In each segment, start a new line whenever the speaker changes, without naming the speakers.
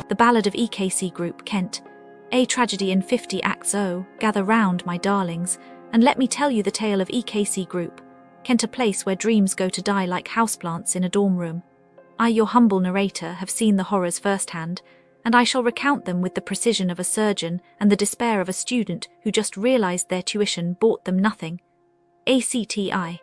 The Ballad of EKC Group, Kent. A tragedy in 50 acts. Oh, gather round, my darlings, and let me tell you the tale of EKC Group, Kent, a place where dreams go to die like houseplants in a dorm room. I, your humble narrator, have seen the horrors firsthand, and I shall recount them with the precision of a surgeon and the despair of a student who just realized their tuition bought them nothing. ACTI.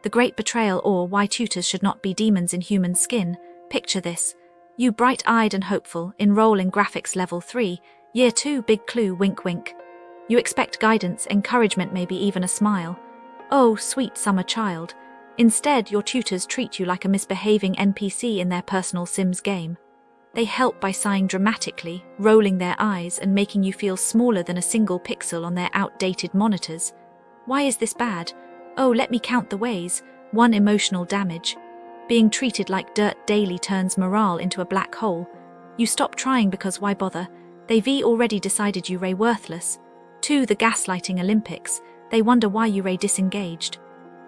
The Great Betrayal, or Why Tutors Should Not Be Demons in Human Skin. Picture this. You bright-eyed and hopeful, enroll in graphics level 3, year 2, big clue, wink wink. You expect guidance, encouragement, maybe even a smile. Oh, sweet summer child. Instead, your tutors treat you like a misbehaving NPC in their personal Sims game. They help by sighing dramatically, rolling their eyes, and making you feel smaller than a single pixel on their outdated monitors. Why is this bad? Oh, let me count the ways. 1. Emotional damage. Being treated like dirt daily turns morale into a black hole. You stop trying because why bother? They've already decided you ray worthless. 2. The gaslighting Olympics. They wonder why you ray disengaged.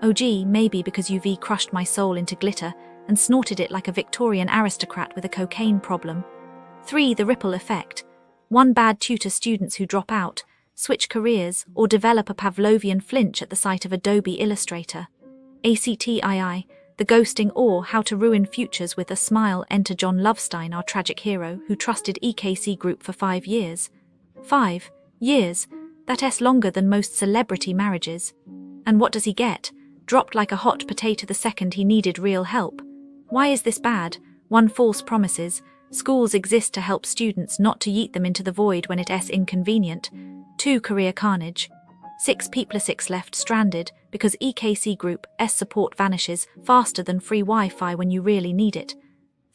Oh gee, maybe because you've crushed my soul into glitter and snorted it like a Victorian aristocrat with a cocaine problem. 3. The ripple effect. 1. Bad tutor students who drop out, switch careers, or develop a Pavlovian flinch at the sight of Adobe Illustrator. ACTII. The ghosting, or how to ruin futures with a smile. Enter John Lovestein, our tragic hero, who trusted EKC Group for 5 years. 5 years? That's longer than most celebrity marriages. And what does he get? Dropped like a hot potato the second he needed real help. Why is this bad? 1. False promises. Schools exist to help students, not to yeet them into the void when it's inconvenient. 2. Career carnage. 6 people 6 left stranded because EKC Group's support vanishes faster than free Wi-Fi when you really need it.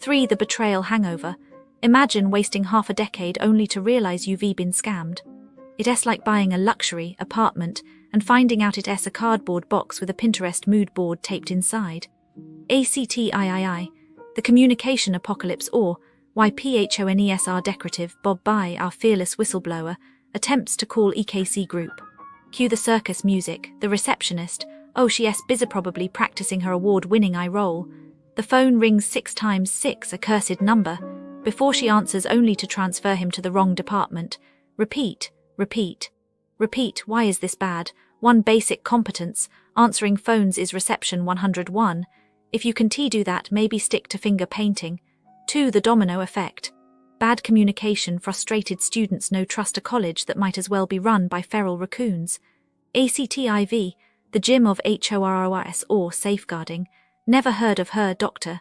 3. The betrayal hangover. Imagine wasting half a decade only to realize you've been scammed. It's like buying a luxury apartment and finding out it's a cardboard box with a Pinterest mood board taped inside. ACTIII. The communication apocalypse, or why PHONESR decorative Bob By, our fearless whistleblower, attempts to call EKC Group. Cue the circus music. The receptionist. Oh, she's busy probably practicing her award-winning eye roll. The phone rings 6 times 6, a cursed number, before she answers, only to transfer him to the wrong department. Repeat, repeat, repeat. Why is this bad? 1. Basic competence. Answering phones is reception 101. If you can do that, maybe stick to finger painting. 2. The domino effect. Bad communication. Frustrated students no trust a college that might as well be run by feral raccoons. ACTIV. The gym of HORORS, or safeguarding. Never heard of her, doctor.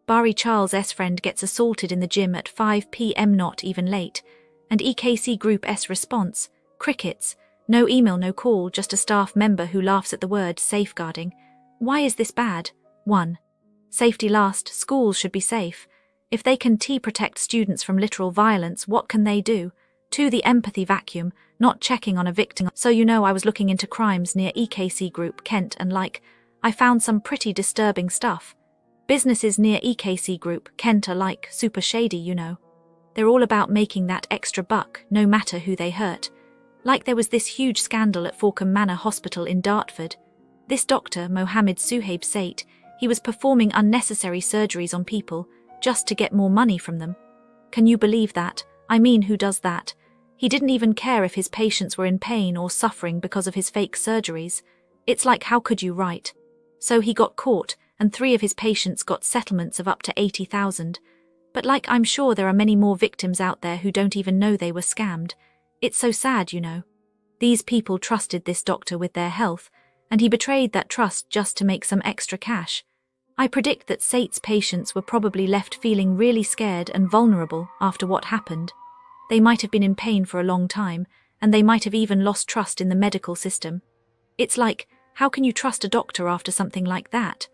Barry Charles' friend gets assaulted in the gym at 5 p.m. not even late. And EKC Group's response. Crickets. No email, no call, just a staff member who laughs at the word safeguarding. Why is this bad? 1. Safety last. Schools should be safe. If they can protect students from literal violence, what can they do? 2. The empathy vacuum, not checking on a victim. So I was looking into crimes near EKC Group, Kent, and I found some pretty disturbing stuff. Businesses near EKC Group, Kent, are super shady, They're all about making that extra buck, no matter who they hurt. There was this huge scandal at Forkham Manor Hospital in Dartford. This doctor, Mohammed Suhaib Sait, he was performing unnecessary surgeries on people, just to get more money from them. Can you believe that? I mean, who does that? He didn't even care if his patients were in pain or suffering because of his fake surgeries. It's how could you, right? So he got caught, and 3 of his patients got settlements of up to 80,000. But I'm sure there are many more victims out there who don't even know they were scammed. It's so sad, These people trusted this doctor with their health, and he betrayed that trust just to make some extra cash. I predict that Sait's patients were probably left feeling really scared and vulnerable after what happened. They might have been in pain for a long time, and they might have even lost trust in the medical system. It's how can you trust a doctor after something like that?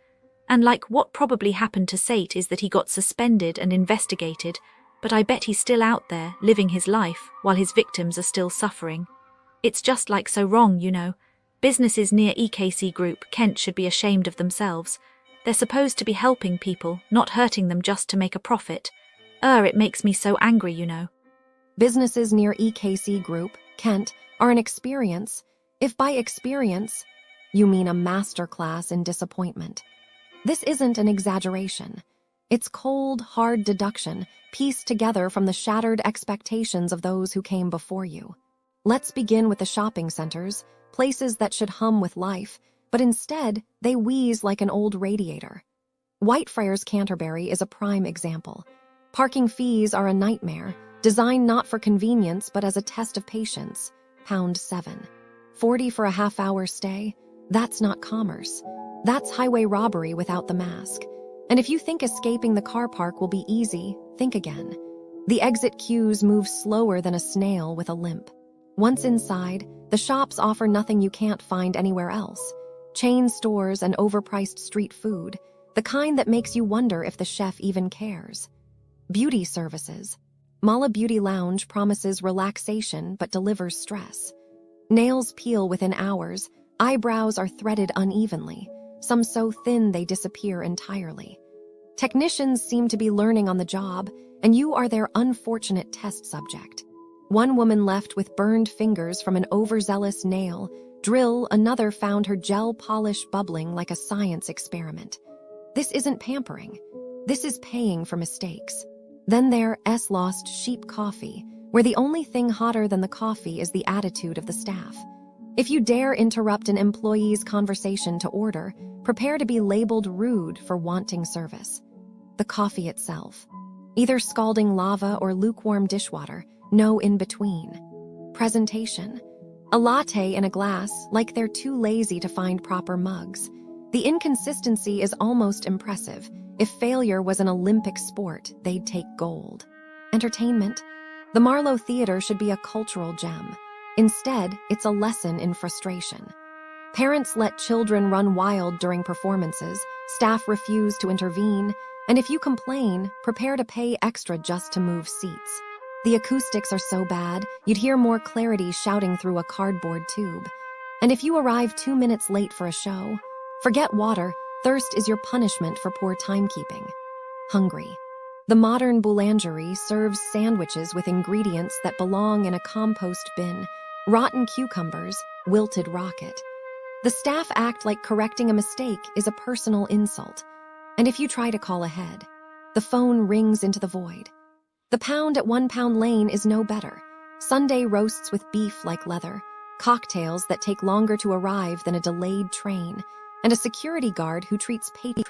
And what probably happened to Sait is that he got suspended and investigated, but I bet he's still out there, living his life, while his victims are still suffering. It's just so wrong, Businesses near EKC Group, Kent, should be ashamed of themselves. They're supposed to be helping people, not hurting them just to make a profit. It makes me so angry,
Businesses near EKC Group, Kent, are an experience, if by experience you mean a masterclass in disappointment. This isn't an exaggeration. It's cold, hard deduction, pieced together from the shattered expectations of those who came before you. Let's begin with the shopping centers, places that should hum with life, but instead, they wheeze like an old radiator. Whitefriars Canterbury is a prime example. Parking fees are a nightmare, designed not for convenience but as a test of patience. £7. 40 for a half-hour stay? That's not commerce. That's highway robbery without the mask. And if you think escaping the car park will be easy, think again. The exit queues move slower than a snail with a limp. Once inside, the shops offer nothing you can't find anywhere else. Chain stores and overpriced street food, the kind that makes you wonder if the chef even cares. Beauty services. Mala Beauty Lounge promises relaxation but delivers stress. Nails peel within hours, eyebrows are threaded unevenly, some so thin they disappear entirely. Technicians seem to be learning on the job, and you are their unfortunate test subject. One woman left with burned fingers from an overzealous nail drill, another found her gel polish bubbling like a science experiment. This isn't pampering. This is paying for mistakes. Then there's lost Sheep Coffee, where the only thing hotter than the coffee is the attitude of the staff. If you dare interrupt an employee's conversation to order, prepare to be labeled rude for wanting service. The coffee itself. Either scalding lava or lukewarm dishwater, no in between. Presentation. A latte in a glass like they're too lazy to find proper mugs. The inconsistency is almost impressive. If failure was an Olympic sport, they'd take gold. Entertainment. The Marlowe Theatre should be a cultural gem. Instead, it's a lesson in frustration. Parents let children run wild during performances, staff refuse to intervene, and if you complain, prepare to pay extra just to move seats. The acoustics are so bad, you'd hear more clarity shouting through a cardboard tube. And if you arrive 2 minutes late for a show, forget water, thirst is your punishment for poor timekeeping. Hungry. The Modern Boulangerie serves sandwiches with ingredients that belong in a compost bin, rotten cucumbers, wilted rocket. The staff act like correcting a mistake is a personal insult. And if you try to call ahead, the phone rings into the void. The pound at 1 Pound Lane is no better. Sunday roasts with beef like leather, cocktails that take longer to arrive than a delayed train, and a security guard who treats patrons